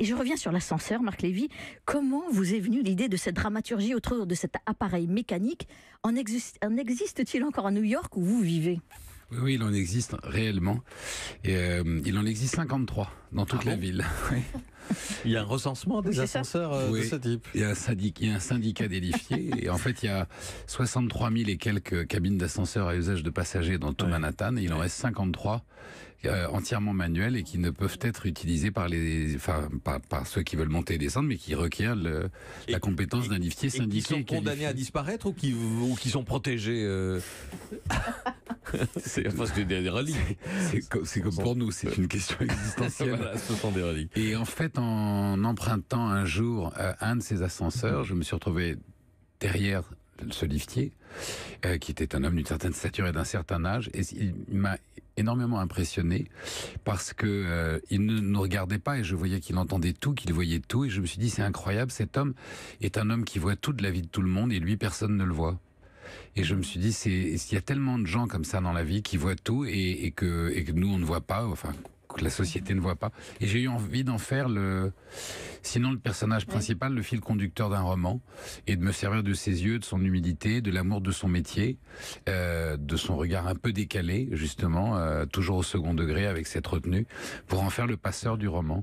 Et je reviens sur l'ascenseur, Marc Lévy. Comment vous est venue l'idée de cette dramaturgie autour de cet appareil mécanique? En existe-t-il encore à New York où vous vivez? Oui, il en existe réellement. Et, il en existe 53 dans toute la ville. Oui. Il y a un recensement des C'est ça. ascenseurs de ce type. Il y a un syndicat des liftiers. Et en fait, il y a 63 000 et quelques cabines d'ascenseurs à usage de passagers dans tout Manhattan. Et il en reste 53 entièrement manuels et qui ne peuvent être utilisés par par ceux qui veulent monter et descendre, mais qui requièrent la compétence d'un liftier syndiqué. Qui sont condamnés à disparaître ou qui sont protégés C'est parce que des reliques. C'est comme pour nous, c'est une question existentielle. Voilà, ce sont des reliques. Et en fait, en empruntant un jour un de ces ascenseurs, je me suis retrouvé derrière ce liftier, qui était un homme d'une certaine stature et d'un certain âge, et il m'a énormément impressionné parce que il ne nous regardait pas et je voyais qu'il entendait tout, qu'il voyait tout, et je me suis dit c'est incroyable, cet homme est un homme qui voit toute la vie de tout le monde et lui personne ne le voit. Et je me suis dit, il y a tellement de gens comme ça dans la vie qui voient tout et que nous on ne voit pas, enfin que la société ne voit pas. Et j'ai eu envie d'en faire sinon le personnage principal, le fil conducteur d'un roman, et de me servir de ses yeux, de son humilité, de l'amour de son métier, de son regard un peu décalé, justement, toujours au second degré avec cette retenue, pour en faire le passeur du roman.